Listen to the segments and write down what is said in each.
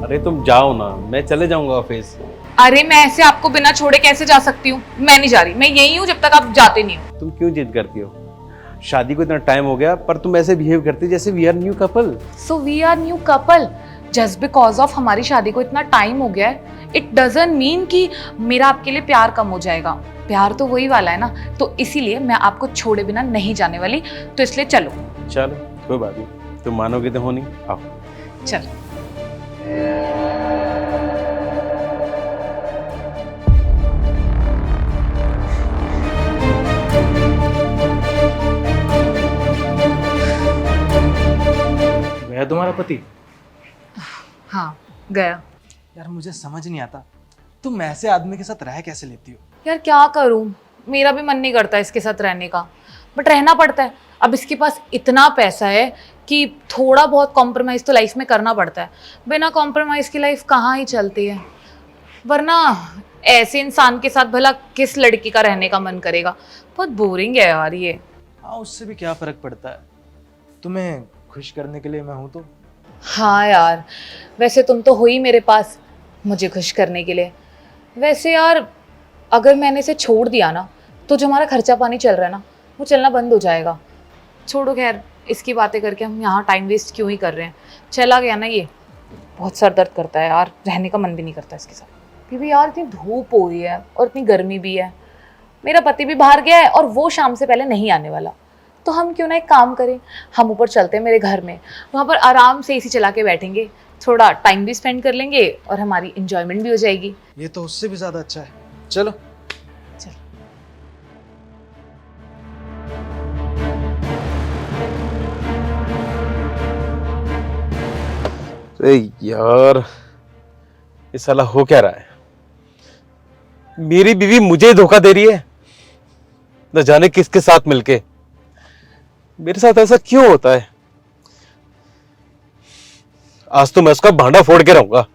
अरे तुम जाओ ना, मैं चले जाऊंगा ऑफिस। अरे मैं ऐसे आपको बिना छोड़े कैसे जा सकती हूँ? मैं नहीं जा रही, मैं यही हूँ जब तक आप जाते नहीं हो। तुम क्यों जिद करती हो? शादी को इतना टाइम हो गया पर तुम ऐसे बिहेव करती जैसे we are new couple. So we are new couple. Just because of हमारी शादी को इतना टाइम हो गया है, इट डजंट मीन कि मेरा आपके लिए प्यार कम हो जाएगा। प्यार तो वही वाला है ना, तो इसीलिए मैं आपको छोड़े बिना नहीं जाने वाली। तो इसलिए चलो। चलो कोई बात नहीं, तुम मानोगे तो हो नहीं, आओ। चल। गया तुम्हारा पति? हाँ गया। यार मुझे समझ नहीं आता, तुम ऐसे आदमी के साथ रह कैसे लेती हो? यार क्या करूं, मेरा भी मन नहीं करता इसके साथ रहने का, बट रहना पड़ता है। अब इसके पास इतना पैसा है कि थोड़ा बहुत कॉम्प्रोमाइज़ तो लाइफ में करना पड़ता है। बिना कॉम्प्रोमाइज़ की लाइफ कहाँ ही चलती है। वरना ऐसे इंसान के साथ भला किस लड़की का रहने का मन करेगा। बहुत बोरिंग है यार ये। हाँ, उससे भी क्या फर्क पड़ता है, तुम्हें खुश करने के लिए मैं हूं तो। हाँ यार, वैसे तुम तो हो ही मेरे पास मुझे खुश करने के लिए। वैसे यार अगर मैंने इसे छोड़ दिया ना, तो जो हमारा खर्चा पानी चल रहा है ना, वो चलना बंद हो जाएगा। छोड़ो, खैर इसकी बातें करके हम यहाँ टाइम वेस्ट क्यों ही कर रहे हैं। चला गया ना ये, बहुत सर दर्द करता है यार, रहने का मन भी नहीं करता इसके साथ। क्योंकि यार इतनी धूप हो रही है और इतनी गर्मी भी है। मेरा पति भी बाहर गया है और वो शाम से पहले नहीं आने वाला। तो हम क्यों ना एक काम करें, हम ऊपर चलते हैं मेरे घर में, वहाँ पर आराम से एसी चला के बैठेंगे, थोड़ा टाइम भी स्पेंड कर लेंगे और हमारी इंजॉयमेंट भी हो जाएगी। ये तो उससे भी ज्यादा अच्छा है, चलो। चल। अरे यार, ये साला हो क्या रहा है? मेरी बीवी मुझे धोखा दे रही है, न जाने किसके साथ मिलके। मेरे साथ ऐसा क्यों होता है? आज तो मैं उसका भांडा फोड़ के रहूंगा।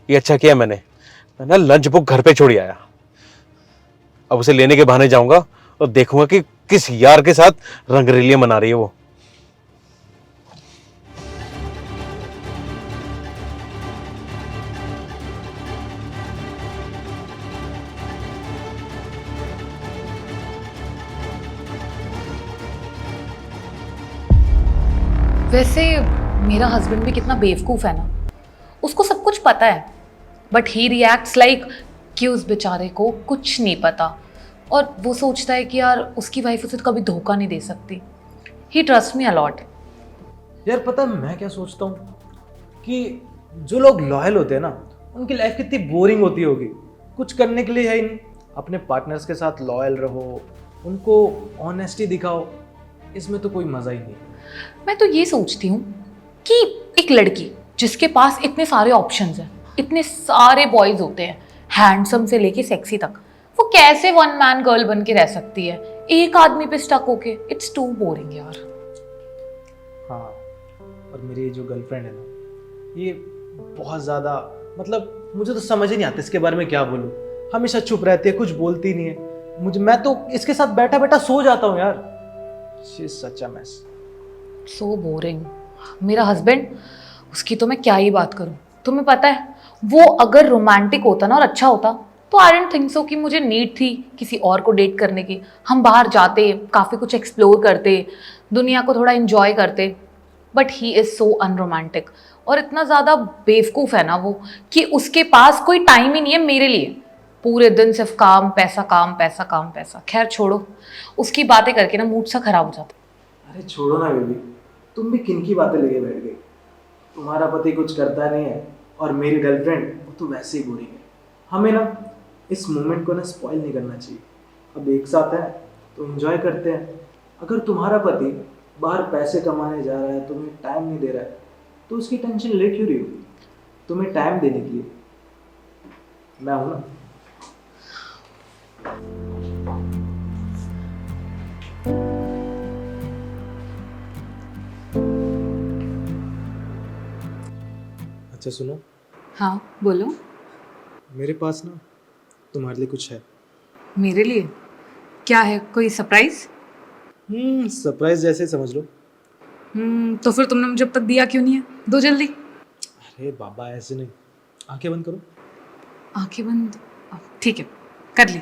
ये अच्छा किया मैंने ना लंच बुक घर पे छोड़ आया। अब उसे लेने के बहाने जाऊंगा और देखूंगा कि किस यार के साथ रंगरेलियां मना रही है वो। वैसे मेरा हस्बैंड भी कितना बेवकूफ़ है ना, उसको सब कुछ पता है, बट ही रिएक्ट्स लाइक कि उस बेचारे को कुछ नहीं पता। और वो सोचता है कि यार उसकी वाइफ उसे कभी धोखा नहीं दे सकती। ही ट्रस्ट मी अलॉट। यार पता है मैं क्या सोचता हूँ कि जो लोग लॉयल होते हैं ना, उनकी लाइफ कितनी बोरिंग होती होगी। कुछ करने के लिए है ही नहीं, अपने पार्टनर्स के साथ लॉयल रहो, उनको ऑनेस्टी दिखाओ, इसमें तो कोई मज़ा ही नहीं। मैं तो ये सोचती हूँ कि एक लड़की जिसके पास इतने सारे ऑप्शंस हैं, इतने सारे बॉयज होते हैं, हैंडसम से लेके सेक्सी तक, वो कैसे वन मैन गर्ल बन के रह सकती है एक आदमी पे स्टक होके? इट्स टू बोरिंग यार। हाँ, और मेरी जो गर्लफ्रेंड है ना, ये बहुत ज़्यादा, मतलब मुझे तो समझ ही नहीं आता इसके बारे में क्या बोलूँ। हमेशा चुप रहती है, कुछ बोलती नहीं है। मैं तो इसके साथ बैठा बैठा सो जाता हूँ यार। She is such a mess. So boring. मेरा हस्बैंड, उसकी तो मैं क्या ही बात करूं। तुम्हें पता है, वो अगर रोमांटिक होता ना और अच्छा होता तो आई डोंट थिंक सो कि मुझे नीड थी किसी और को डेट करने की। हम बाहर जाते, काफ़ी कुछ एक्सप्लोर करते, दुनिया को थोड़ा इंजॉय करते। But he is so unromantic और इतना ज़्यादा बेवकूफ़ है ना वो, कि उसके पास कोई टाइम ही नहीं है मेरे लिए। पूरे दिन सिर्फ काम पैसा, काम पैसा, काम पैसा। खैर छोड़ो, उसकी बातें करके ना मूड सा खराब हो जाता। अरे छोड़ो ना बेबी, तुम भी किन की बातें लेके बैठ गई। तुम्हारा पति कुछ करता नहीं है और मेरी गर्लफ्रेंड वो तो वैसे ही बोरिंग है। हमें ना इस मोमेंट को ना स्पॉइल नहीं करना चाहिए। अब एक साथ है तो एंजॉय करते हैं। अगर तुम्हारा पति बाहर पैसे कमाने जा रहा है, तुम्हें टाइम नहीं दे रहा है, तो उसकी टेंशन ले क्यों रही हो? तुम्हें टाइम देने के लिए मैं हूं ना। अच्छा सुनो, हाँ बोलो। मेरे पास ना तुम्हारे लिए कुछ है। मेरे लिए क्या है? कोई सरप्राइज? सरप्राइज जैसे समझ लो। तो फिर तुमने मुझे अब तक दिया क्यों नहीं है? दो जल्दी। अरे बाबा ऐसे नहीं, आंखें बंद करो। आंखें बंद, ठीक है कर ली।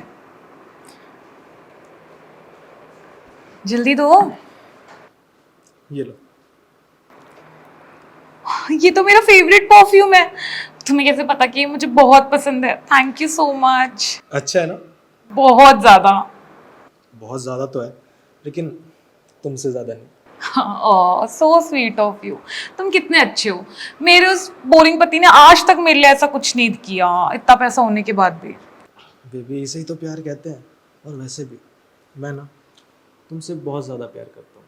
जल्दी दो। ये लो। ये तो मेरा फेवरेट परफ्यूम है। तुम्हें कैसे पता कि ये मुझे बहुत पसंद है? Thank you so much. अच्छा है ना? बहुत ज्यादा। बहुत ज़्यादा तो है, लेकिन तुमसे ज़्यादा नहीं। So sweet of you. तुम कितने अच्छे हो। मेरे उस बोरिंग पति ने आज तक मेरे लिए ऐसा कुछ नहीं किया, इतना पैसा होने के बाद भी। बेबी इसे ही तो प्यार कहते हैं। और वैसे भी मैं ना तुमसे बहुत ज़्यादा प्यार करता हूँ।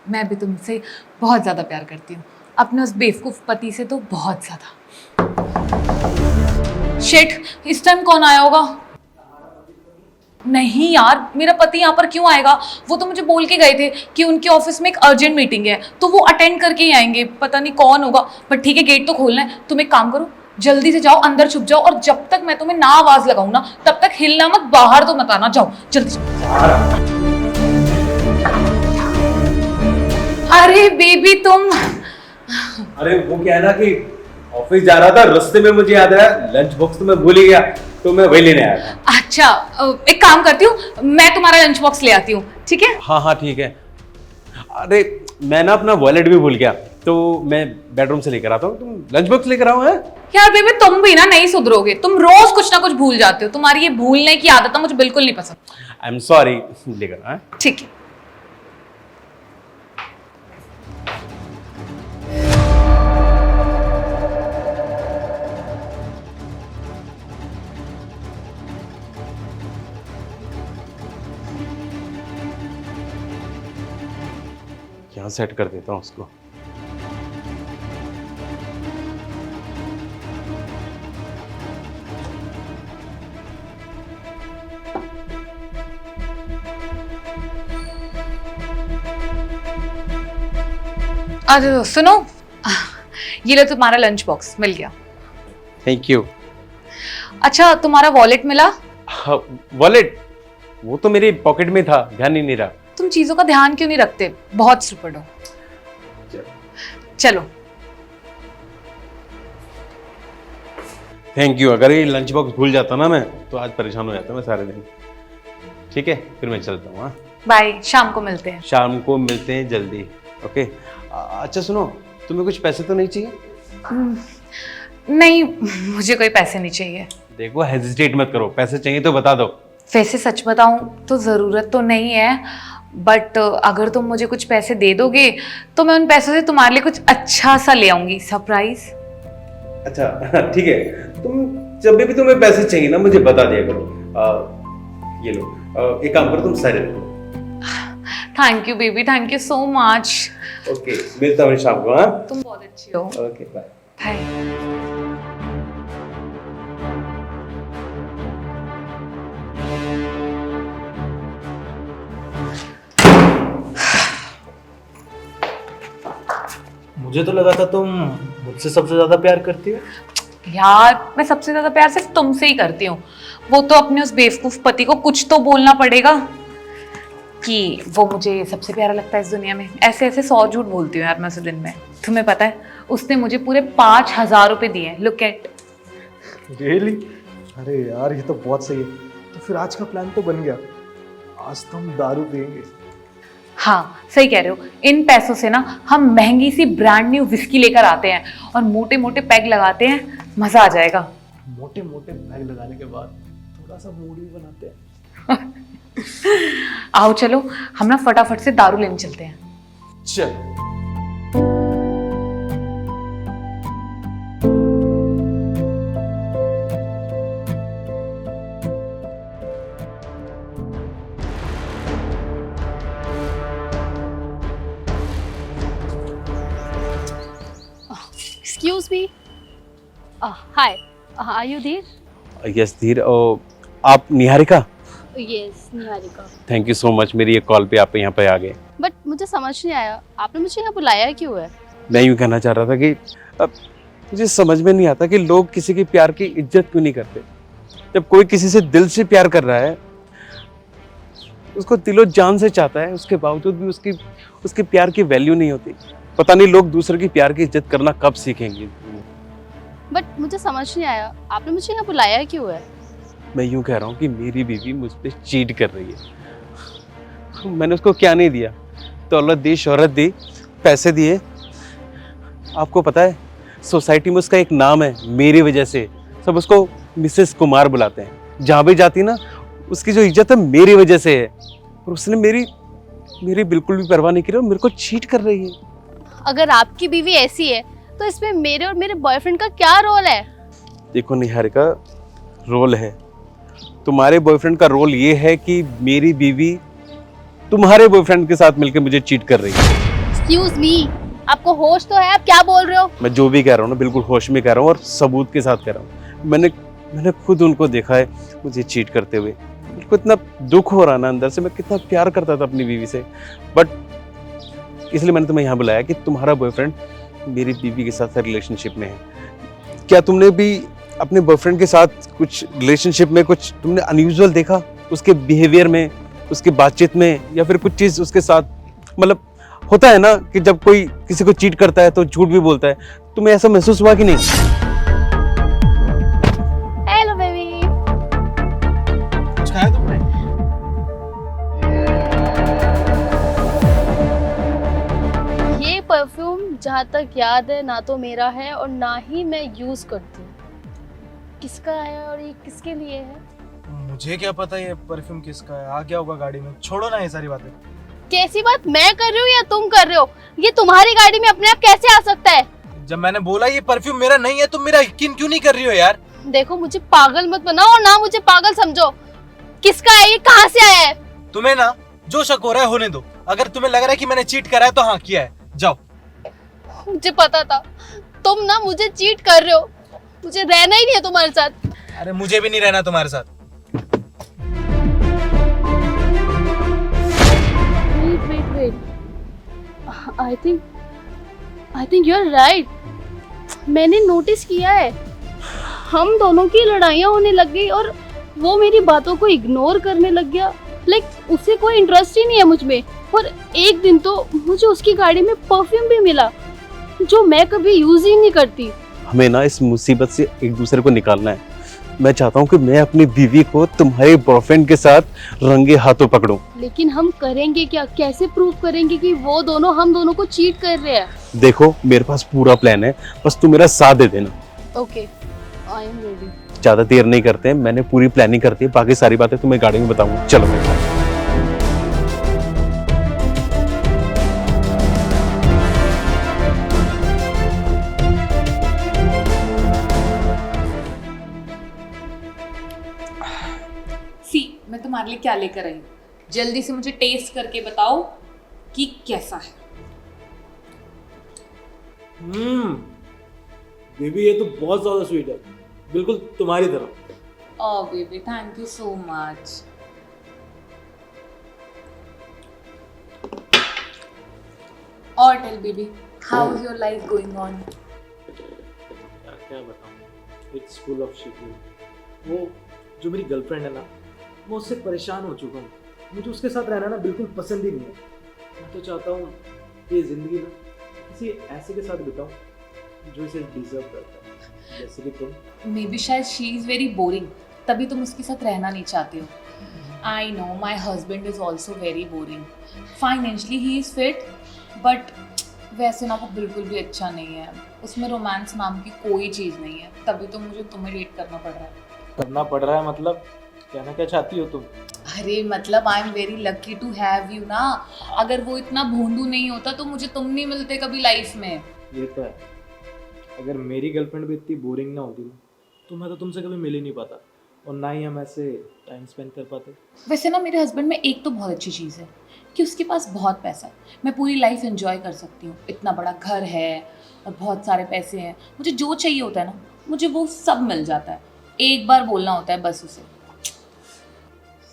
मैं भी तुमसे बहुत ज्यादा प्यार करती हूँ, अपने उस बेवकूफ पति से तो बहुत ज्यादा। शिट, इस टाइम कौन आया होगा? नहीं यार, मेरा पति यहाँ पर क्यों आएगा? वो तो मुझे बोल के गए थे कि उनके ऑफिस में एक अर्जेंट मीटिंग है, तो वो अटेंड करके ही आएंगे। पता नहीं कौन होगा, बट ठीक है गेट तो खोलना है। तुम एक काम करो, जल्दी से जाओ, अंदर छुप जाओ, और जब तक मैं तुम्हें ना आवाज लगाऊं ना तब तक हिलना मत, बाहर तो मत आना। जाओ जल्दी से। अरे बेबी तुम। अरे वो क्या है ना कि ऑफिस जा रहा था, रास्ते में मुझे याद आया लंच बॉक्स तो मैं भूल ही गया, तो मैं वही लेने आया था। अच्छा, एक काम करती हूँ, मैं तुम्हारा लंच बॉक्स ले आती हूँ, ठीक है? हाँ हाँ ठीक है। अरे मैं ना अपना वॉलेट भी भूल गया, तो मैं बेडरूम से लेकर आता हूँ। तुम लंच बॉक्स लेकर आओ। है यार बेबी तुम भी ना नहीं सुधरोगे, तुम रोज कुछ ना कुछ भूल जाते हो। तुम्हारी ये भूलने की आदत ना मुझे बिल्कुल नहीं पसंद। आई एम सॉरी, लेकर आए। ठीक है। यहाँ सेट कर देता हूँ उसको। अरे सुनो, ये लो तुम्हारा लंच बॉक्स मिल गया। Thank you. अच्छा तुम्हारा वॉलेट मिला? वॉलेट वो तो मेरी पॉकेट में था, ध्यान ही नहीं रहा। तुम चीजों का ध्यान क्यों नहीं रखते? बहुत स्टूपिड हो। चलो। Thank you. अगर ये लंच बॉक्स भूल जाता ना मैं, तो आज परेशान हो जाता मैं सारे दिन। ठीक है, फिर मैं चलता हूँ। हाँ बाय, शाम को मिलते हैं। शाम को मिलते हैं जल्दी। ओके। अच्छा सुनो, तुम्हें कुछ पैसे तो नहीं चाहिए? नहीं, मुझे कोई पैसे नहीं चाहिए। देखो हेजिटेट मत करो, पैसे चाहिए तो बता दो। वैसे सच बताऊं तो ज़रूरत तो नहीं है, बट अगर तुम मुझे कुछ पैसे दे दोगे तो मैं उन पैसों से तुम्हारे लिए कुछ अच्छा सा ले आऊंगी, सरप्राइज। अच्छा ठीक है, तुम जब भी तुम्हें पैसे चाहिए ना मुझे बता दिया करो। ये लो, एक काम करो, तुम साइड रखो। Thank you baby, thank you so much. Okay, मिलता हूँ शाम को। हाँ तुम बहुत अच्छी हो। Okay bye. बाय। मुझे तो लगा था तुम मुझसे सबसे ज़्यादा प्यार करती हो। यार मैं सबसे ज्यादा प्यार सिर्फ तुमसे ही करती हूँ। वो तो अपने उस बेवकूफ पति को कुछ तो बोलना पड़ेगा कि वो मुझे सबसे प्यारा लगता है इस दुनिया में। ऐसे ऐसे 100 झूठ बोलती हूँ यार मैं उसे दिन में। तुम्हें पता है उसने मुझे पूरे 5,000 रुपए दिए। Look at. रियली? अरे यार ये तो बहुत सही है। तो फिर आज का प्लान तो बन गया, आज तो हम दारू पियेंगे। हाँ सही कह रहे हो। इन पैसों से ना हम महंगी सी ब्रांड न्यू विस्की लेकर आते हैं और मोटे मोटे पैग लगाते हैं, मजा आ जाएगा। मोटे मोटे पैग लगाने के बाद थोड़ा सा मूड भी बनाते हैं। आओ चलो, हम ना फटाफट से दारू लेने चलते हैं। चल। Excuse me. Hi. Are you there? Yes धीर, आप Niharika? Yes, Niharika. Thank you so much, मेरी ये कॉल पे आप यहाँ पे आ गए। बट मुझे समझ नहीं आया, आपने मुझे यहाँ बुलाया क्यों है? मैं यूँ कहना चाह रहा था कि अब मुझे समझ में नहीं आता कि लोग किसी के प्यार की इज्जत क्यों नहीं करते। जब कोई किसी से दिल से प्यार कर रहा है, उसको दिलो जान से चाहता है, उसके बावजूद भी उसके प्यार की वैल्यू नहीं होती। पता नहीं लोग दूसरे के प्यार की इज्जत करना कब सीखेंगे। बट मुझे समझ नहीं आया, आपने मुझे यहाँ बुलाया क्यों है? मैं यूं कह रहा हूँ कि मेरी बीवी मुझ पे चीट कर रही है। मैंने उसको क्या नहीं दिया, दौलत दी, शोहरत दी, पैसे दिए। आपको पता है सोसाइटी में उसका एक नाम है, मेरी वजह से सब उसको मिसेस कुमार बुलाते हैं। जहाँ भी जाती ना उसकी जो इज्जत है मेरी वजह से है। और उसने मेरी बिल्कुल भी परवाह नहीं की और मेरे को चीट कर रही है। अगर आपकी बीवी ऐसी है तो इसमें मेरे और मेरे बॉयफ्रेंड का क्या रोल है? देखो निहारिका, रोल है, तुम्हारे बॉयफ्रेंड का रोल ये है कि मेरी बीवी तुम्हारे बॉयफ्रेंड के साथ मिलकर मुझे चीट कर रही है। एक्सक्यूज मी, आपको होश तो है? आप क्या बोल रहे हो? मैं जो भी कह रहा हूँ ना बिल्कुल होश में कह रहा हूँ और सबूत के साथ कह रहा हूँ। मैंने खुद उनको देखा है मुझे चीट करते हुए। मुझको इतना दुख हो रहा ना अंदर से, मैं कितना प्यार करता था अपनी बीवी से। बट इसलिए मैंने तुम्हें यहाँ बुलाया कि तुम्हारा बॉयफ्रेंड मेरी बीवी के साथ रिलेशनशिप में है। क्या तुमने भी अपने बॉयफ्रेंड के साथ कुछ रिलेशनशिप में कुछ तुमने अनयूजुअल देखा उसके बिहेवियर में, उसकी बातचीत में, या फिर कुछ चीज़ उसके साथ? मतलब होता है ना कि जब कोई किसी को चीट करता है तो झूठ भी बोलता है। तुम्हें ऐसा महसूस हुआ कि नहीं? Hello baby. कुछ खाया तुमने? ये परफ्यूम जहाँ तक याद है ना तो मेरा है और ना ही मैं यूज करती हूँ। किसका है और ये किसके लिए है? मुझे क्या पता ये परफ्यूम किसका है। आ गया होगा गाड़ी में। छोड़ो ना ये सारी बातें। कैसी बात मैं कर रही हूँ या तुम कर रहे हो? ये तुम्हारी गाड़ी में अपने आप कैसे आ सकता है? जब मैंने बोला ये परफ्यूम मेरा नहीं है, तुम मेरा यकीन क्यों नहीं कर रही हो यार? देखो मुझे पागल मत बनाओ और ना मुझे पागल समझो। किसका है ये? कहाँ से आया है? तुम्हें ना जो शक हो रहा है होने दो। अगर तुम्हें लग रहा है कि मैंने चीट करा है तो हाँ किया है, जाओ। मुझे पता था तुम ना मुझे चीट कर रहे हो। मुझे रहना ही नहीं है तुम्हारे साथ। अरे मुझे भी नहीं रहना तुम्हारे साथ। Wait. I think you're right. मैंने नोटिस किया है हम दोनों की लड़ाइयाँ होने लग गई और वो मेरी बातों को इग्नोर करने लग गया। लाइक उसे कोई इंटरेस्ट ही नहीं है मुझ में। और एक दिन तो मुझे उसकी गाड़ी में परफ्यूम भी मिला जो मैं कभी यूज ही नहीं करती। हमें ना इस मुसीबत से एक दूसरे को निकालना है। मैं चाहता हूँ कि मैं अपनी बीवी को तुम्हारे बॉयफ्रेंड के साथ रंगे हाथों पकड़ूं। लेकिन हम करेंगे क्या? कैसे प्रूव करेंगे कि वो दोनों हम दोनों को चीट कर रहे हैं? देखो मेरे पास पूरा प्लान है, बस तुम मेरा साथ दे देना। Okay, I am ready. ज्यादा देर नहीं करते हैं, मैंने पूरी प्लानिंग करती है, बाकी सारी बातें तुम्हें गाड़ी में बताऊंगा। चलो मेरे साथ। सी, मैं तुम्हारे लिए क्या लेकर आई हूँ। जल्दी से मुझे टेस्ट करके बताओ कि कैसा है। बेबी ये तो बहुत ज्यादा स्वीट है, बिल्कुल तुम्हारी तरह। Oh baby, thank you so much. और tell baby, how is your life going on? क्या बताऊं, इट्स फुल ऑफ शिट। वो जो मेरी गर्लफ्रेंड है ना, मैं उससे परेशान हो चुका हूँ। मुझे उसके साथ रहना ना बिल्कुल पसंद ही नहीं है। मैं तो चाहता हूँ कि ये जिंदगी ना किसी ऐसे के साथ बिताऊं जो इसे डिजर्व करता है, जैसे कि तुम। मे बी शायद शी इज़ वेरी बोरिंग, तभी तुम उसके साथ रहना नहीं चाहते हो। I know my husband is also very boring. Financially he is fit, but वैसे ना वो बिल्कुल भी अच्छा नहीं है। उसमें रोमांस नाम की कोई चीज़ नहीं है, तभी तो मुझे तुम्हें डेट करना पड़ रहा है। करना पड़ रहा है मतलब? कहना क्या चाहती हो तुम? अरे मतलब I am very lucky to have you ना। अगर वो इतना भोंदू नहीं होता तो मुझे तुम नहीं मिलते कभी लाइफ में। ये तो है, अगर मेरी गर्लफ्रेंड भी इतनी बोरिंग ना होती ना तो मैं तो तुमसे कभी मिल ही नहीं पाता और ना ही हम ऐसे टाइम स्पेंड कर पाते। वैसे ना मेरे हस्बैंड में एक तो बहुत अच्छी चीज़ है कि उसके पास बहुत पैसा है। मैं पूरी लाइफ एंजॉय कर सकती हूँ। इतना बड़ा घर है और बहुत सारे पैसे हैं। मुझे जो चाहिए होता है ना, मुझे वो सब मिल जाता है। एक बार बोलना होता है बस उसे।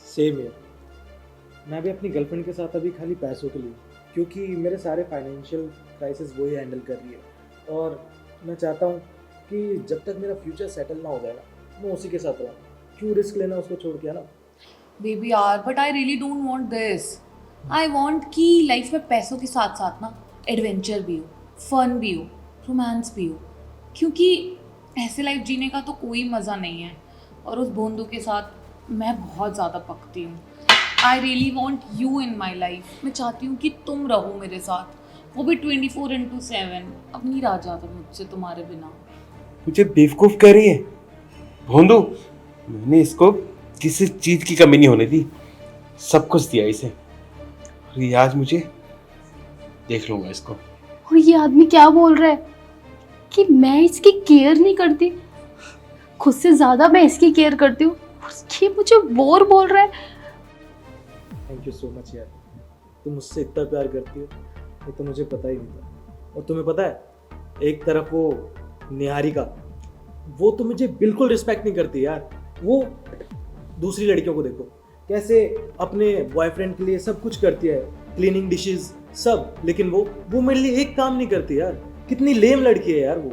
सेम है, मैं भी अपनी गर्लफ्रेंड के साथ अभी खाली पैसों के लिए, क्योंकि मेरे सारे फाइनेंशियल क्राइसिस वो ही हैंडल कर रही है और मैं चाहता हूँ कि जब तक मेरा फ्यूचर सेटल ना हो जाए ना, मैं उसी के साथ रहूँ। क्यों रिस्क लेना उसको छोड़ के, है ना? बेबी यार, but I really don't want this. I want कि लाइफ में पैसों के साथ साथ ना एडवेंचर भी हो, फन भी हो, रोमांस भी हो, क्योंकि ऐसे लाइफ जीने का तो कोई मज़ा नहीं है। और उस भोंदू के साथ मैं बहुत ज़्यादा पकती हूँ। I really want you in my life. मैं चाहती हूँ कि तुम रहो मेरे साथ, वो भी 24/7। अब नहीं रहा जाता मुझसे तुम्हारे बिना। मुझे बेवकूफ़ कह रही है भोंदू? मैंने इसको किसी चीज़ की कमी नहीं होने दी, सब कुछ दिया इसे। और ये आज मुझे देख लूंगा इसको। और ये आदमी क्या बोल रहा है कि मैं इसकी केयर नहीं करती, खुद से ज्यादा मैं इसकी केयर करती हूँ, और ये मुझे बोर बोल रहा है। थैंक यू सो मच यार, तुम मुझसे इतना प्यार करती हो, ये तो मुझे पता ही नहीं था। और तुम्हें पता है, एक तरफ वो निहारिका, वो तो मुझे बिल्कुल रिस्पेक्ट नहीं करती यार। वो दूसरी लड़कियों को देखो कैसे अपने बॉयफ्रेंड के लिए सब कुछ करती है, क्लीनिंग डिशेस सब, लेकिन वो मेरे लिए एक काम नहीं करती यार। कितनी लेम लड़की है यार वो।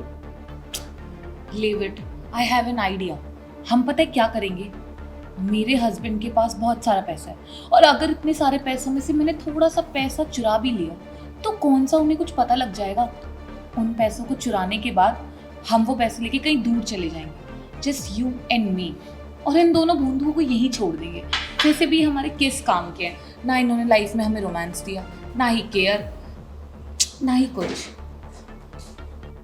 Leave it, I have an idea. हम पता है क्या करेंगे? मेरे हस्बैंड के पास बहुत सारा पैसा है, और अगर इतने सारे पैसों में से मैंने थोड़ा सा पैसा चुरा भी लिया तो कौन सा उन्हें कुछ पता लग जाएगा। उन पैसों को चुराने के बाद हम वो पैसे लेके कहीं दूर चले जाएंगे, जस्ट यू एंड मी, और इन दोनों बूंदों को यही छोड़ देंगे। वैसे भी हमारे किस काम के हैं? ना इन्होंने लाइफ में हमें रोमांस दिया, ना ही केयर, ना ही कुछ।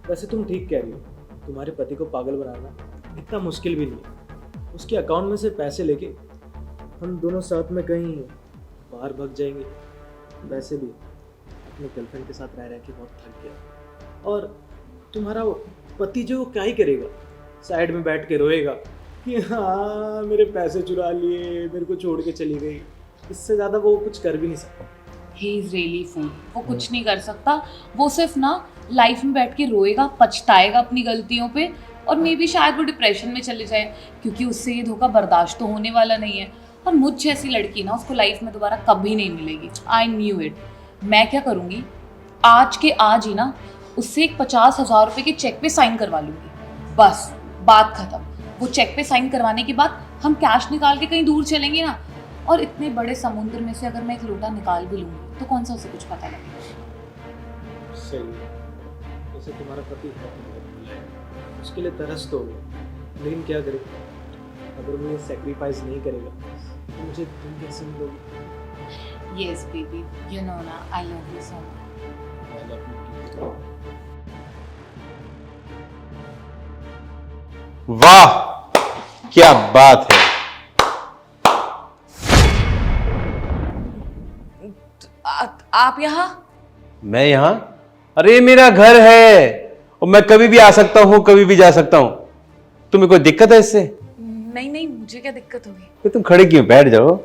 वैसे तुम ठीक कह रही हो, तुम्हारे पति को पागल बनाना इतना मुश्किल भी नहीं है। उसके अकाउंट में से पैसे लेके हम दोनों साथ में कहीं बाहर भाग जाएंगे। वैसे भी अपने गर्लफ्रेंड के साथ रह के बहुत थक गया, और तुम्हारा पति जो क्या ही करेगा, साइड में बैठ के रोएगा कि हाँ मेरे पैसे चुरा लिए, मेरे को छोड़ के चली गई। इससे ज़्यादा वो कुछ कर भी नहीं सकता। ही इज़ रियली फूल। वो कुछ नहीं कर सकता, वो सिर्फ ना लाइफ में बैठ के रोएगा, पछताएगा अपनी गलतियों पे, और मे बी शायद वो डिप्रेशन में चले जाए, क्योंकि उससे ये धोखा बर्दाश्त तो होने वाला नहीं है। और मुझ जैसी लड़की ना उसको लाइफ में दोबारा कभी नहीं मिलेगी। I knew it. मैं क्या करूँगी, आज के आज ही ना उससे एक 50,000 रुपये के चेक पे साइन करवा लूँगी। बस बात खत्म। वो चेक पे साइन करवाने के बाद हम कैश निकाल के कहीं दूर चलेंगे ना, और इतने बड़े समुद्र में से अगर मैं एक लोटा निकाल भी लूँगी तो कौन सा उसे कुछ पता लगेगा। सही है। जैसे तुम्हारा पति है, उसके लिए तरस तो होगा, लेकिन क्या करे, अगर वो ये सेक्रीफाइस नहीं करेगा तो मुझे तुम कैसे मिलोगी? Yes, baby. You know ना, I love you so much. I love you too. वाह क्या बात है। आप यहाँ? मैं यहाँ? अरे ये मेरा घर है और मैं कभी भी आ सकता हूँ, कभी भी जा सकता हूँ। तुम्हें कोई दिक्कत है इससे? नहीं नहीं, मुझे क्या दिक्कत होगी? तो तुम खड़े क्यों, बैठ जाओ।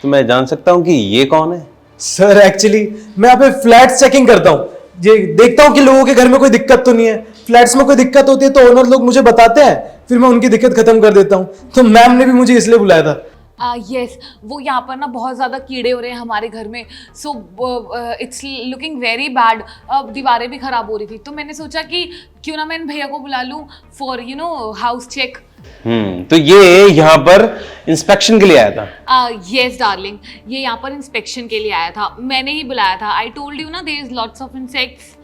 तो मैं जान सकता हूँ कि ये कौन है? सर एक्चुअली मैं यहाँ पे फ्लैट चेकिंग करता हूँ, ये देखता हूँ कि लोगों के घर में कोई दिक्कत तो नहीं है। फ्लैट्स में कोई दिक्कत होती है तो ओनर लोग मुझे बताते हैं, फिर मैं उनकी दिक्कत खत्म कर देता हूँ। तो मैम ने भी मुझे इसलिए बुलाया था। यस, वो यहाँ पर ना बहुत ज़्यादा कीड़े हो रहे हैं हमारे घर में, so it's looking very bad. दीवारें भी ख़राब हो रही थी, तो मैंने सोचा कि क्यों ना मैं इन भैया को बुला लूँ फॉर हाउस चेक। तो ये यहाँ पर इंस्पेक्शन के लिए आया था? यस डार्लिंग, ये यहाँ पर इंस्पेक्शन के लिए आया था, मैंने ही बुलाया था। आई टोल्ड यू ना there is lots of insects,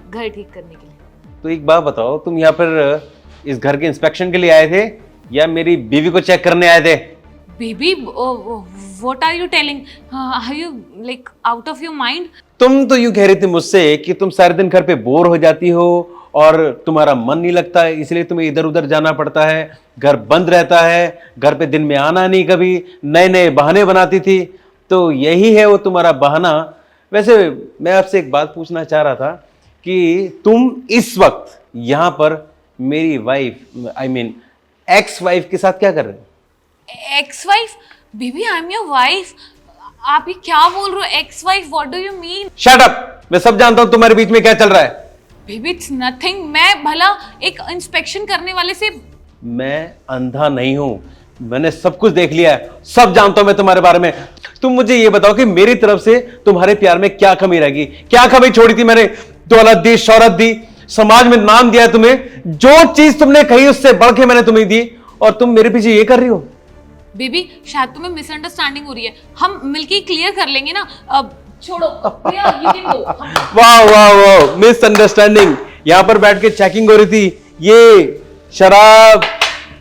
घर ठीक करने के लिए। तो एक बात बताओ, तुम यहाँ पर इस घर के इंस्पेक्शन के लिए आए थे या मेरी बीवी को चेक करने आए थे? Baby, what are you telling? Are you like out of your mind? तुम तो यूं कह रही थी मुझसे कि तुम सारे दिन घर पे बोर हो जाती हो और तुम्हारा मन नहीं लगता है, इसलिए तुम्हें इधर उधर जाना पड़ता है, घर बंद रहता है, घर पे दिन में आना नहीं, कभी नए नए बहाने बनाती थी। तो यही है वो तुम्हारा बहाना। वैसे मैं आपसे एक बात पूछना चाह रहा था कि तुम इस वक्त यहाँ पर मेरी wife, I mean ex wife के साथ क्या कर रहे हो? Ex wife? Baby I am your wife. आप ये क्या बोल रहे हो? Ex wife, what do you mean? Shut up, मैं सब जानता हूं तुम्हारे बीच में क्या चल रहा है। Baby it's nothing. मैं भला एक इंस्पेक्शन करने वाले से। मैं अंधा नहीं हूं, मैंने सब कुछ देख लिया है, सब जानता हूं मैं तुम्हारे बारे में। तुम मुझे ये बताओ कि मेरी तरफ से तुम्हारे प्यार में क्या कमी रहेगी? क्या कमी छोड़ी थी मैंने? दौलत दी, शोहरत दी, समाज में नाम दिया तुम्हें, जो चीज तुमने कही उससे बढ़ के मैंने तुम्हें दी, और तुम मेरे पीछे ये कर रही हो। बेबी शायद तुम्हें मिसअंडरस्टैंडिंग हो रही है, हम मिलके क्लियर कर लेंगे ना। अब छोड़ो प्रिया, you can go। वाह वाह वाह, मिसअंडरस्टैंडिंग। यहाँ पर बैठ के चेकिंग हो रही थी, ये शराब,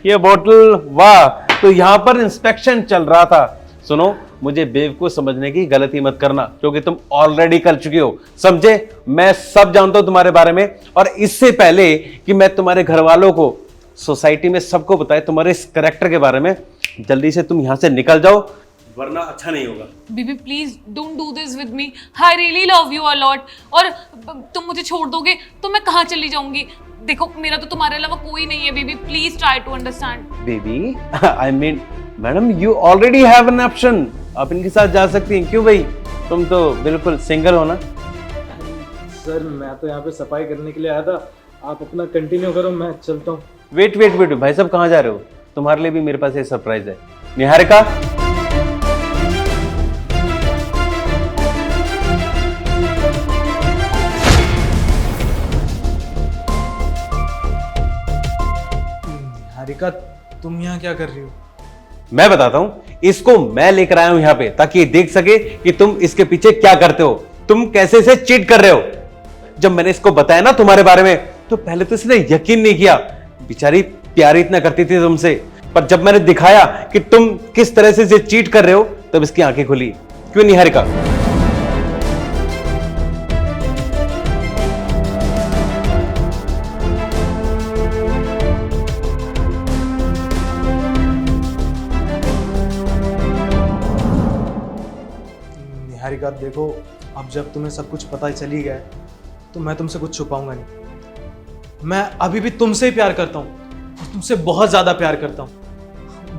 ये बोतल, वाह। तो यहाँ पर इंस्पेक्शन चल रहा था। सुनो, मुझे बेवकूफ समझने की गलती मत करना, क्योंकि तुम ऑलरेडी कर चुके हो, समझे? मैं सब जानता हूं तुम्हारे बारे में, और इससे पहले कि मैं तुम्हारे घर वालों को, सोसाइटी में सबको बताए तुम्हारे इस कैरेक्टर के बारे में, जल्दी से तुम यहां से निकल जाओ, वरना अच्छा नहीं होगा। Baby please don't do this with me, I really love you a lot. और तुम मुझे छोड़ दोगे तो मैं कहाँ चली जाऊंगी? देखो मेरा तो तुम्हारे अलावा कोई नहीं है baby, please try to understand. Baby I mean madam, you already have an option, आप इनके साथ जा सकती हैं। क्यों भाई, तुम तो बिल्कुल सिंगल हो ना? सर मैं तो यहाँ पे सफाई करने के लिए आया था, आप अपना कंटिन्यू करो, मैं चलता हूँ। वेट वेट वेट, भाई साहब कहाँ जा रहे हो? तुम्हारे लिए भी मेरे पास एक सरप्राइज है। निहारिका, हारिका तुम यहाँ क्या कर रही हो? मैं बताता हूं, इसको मैं लेकर आया हूं यहाँ पे ताकि ये देख सके कि तुम इसके पीछे क्या करते हो, तुम कैसे इसे चीट कर रहे हो। जब मैंने इसको बताया ना तुम्हारे बारे में, तो पहले तो इसने यकीन नहीं किया, बेचारी प्यार इतना करती थी तुमसे, पर जब मैंने दिखाया कि तुम किस तरह से इसे चीट कर रहे हो, तब इसकी आंखें खुली। क्यों निहारिका? निहारिका देखो, अब जब तुम्हें सब कुछ पता ही चली गया है, तो मैं तुमसे कुछ छुपाऊंगा नहीं। मैं अभी भी तुमसे ही प्यार करता हूँ, और तुमसे बहुत ज़्यादा प्यार करता हूँ।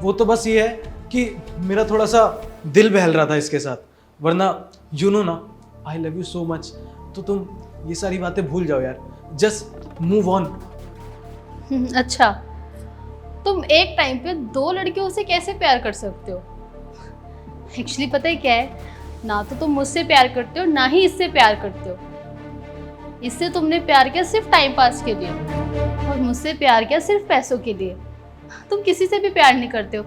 वो तो बस ये है कि मेरा थोड़ा सा दिल बहल रहा था इसके साथ, वरना यू नो ना, I love you so much. तो तुम ये सारी बातें भूल जाओ यार, जस्ट मूव ऑन। अच्छा, तुम एक टाइम पे दो लड़कियों से कैसे प्यार कर सकते हो? एक्चुअली पता है क्या है, ना तो तुम मुझसे प्यार करते हो, ना ही इससे प्यार करते हो। इससे तुमने प्यार किया सिर्फ टाइम पास के लिए, और मुझसे प्यार किया सिर्फ पैसों के लिए। तुम किसी से भी प्यार नहीं करते हो,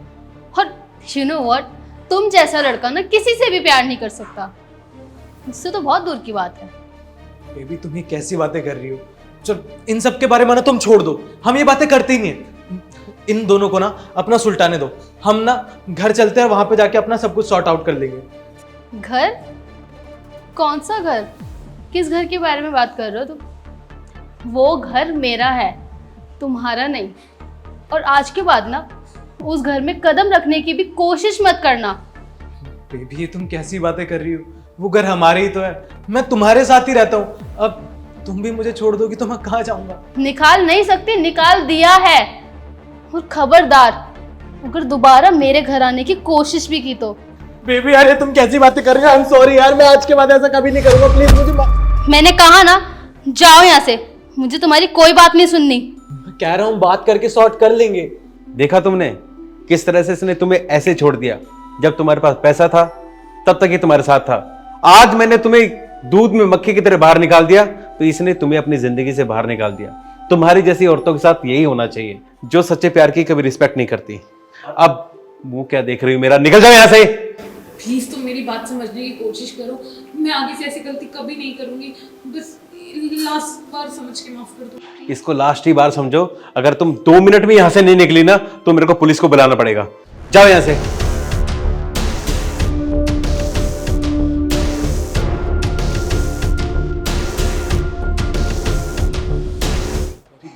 और यू नो व्हाट, तुम जैसा लड़का ना किसी से भी प्यार नहीं कर सकता। मुझसे तो बहुत दूर की बात है। बेबी तुम ये कैसी बातें कर रही हो? चल इन सब के बारे में ना तुम छोड़ दो, हम ये बातें करते ही नहीं है। इन दोनों को ना अपना सुलटाने दो, हम ना घर चलते हैं, वहां पे जाके अपना सब कुछ सॉर्ट आउट कर लेंगे। घर? कौन सा घर? किस घर के बारे में बात कर रहे हो तुम? वो घर मेरा है, तुम्हारा नहीं। और आज के बाद ना उस घर में कदम रखने की भी कोशिश मत करना। बेबी ये तुम कैसी बातें कर रही हो? वो घर हमारे ही तो है, मैं तुम्हारे साथ ही रहता हूँ। अब तुम भी मुझे छोड़ दोगी तो मैं कहाँ जाऊंगा? निकाल नहीं सकती, निकाल दिया है। और खबरदार, अगर दोबारा मेरे घर आने की कोशिश भी की तो। बेबी अरे तुम कैसी बातें कर रही हो? आई एम सॉरी यार, मैं आज के बाद ऐसा कभी नहीं करूंगा, प्लीज मुझे मैंने कहा ना, जाओ यहाँ से, मुझे तुम्हारी कोई बात नहीं सुननी। कह रहा हूँ बात करके सॉर्ट कर लेंगे। देखा तुमने किस तरह से इसने तुम्हें ऐसे छोड़ दिया? जब तुम्हारे पास पैसा था तब तक ये तुम्हारे साथ था, आज मैंने तुम्हें दूध में मक्खी की तरह बाहर निकाल दिया, तो इसने तुम्हें अपनी जिंदगी से बाहर निकाल दिया। तुम्हारी जैसी औरतों के साथ यही होना चाहिए, जो सच्चे प्यार की कभी रिस्पेक्ट नहीं करती। अब मुंह क्या देख रही हो मेरा, निकल जाओ यहाँ से। प्लीज तुम मेरी बात समझने की कोशिश करो, मैं आगे से ऐसी गलती कभी नहीं करूंगी, बस लास्ट बार समझ के माफ कर दो। इसको लास्ट ही बार समझो, अगर तुम 2 मिनट में यहां से नहीं निकली ना, तो मेरे को पुलिस को बुलाना पड़ेगा। जाओ यहां से।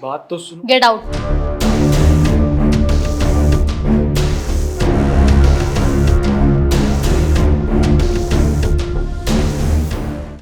बात तो सुनो। Get out.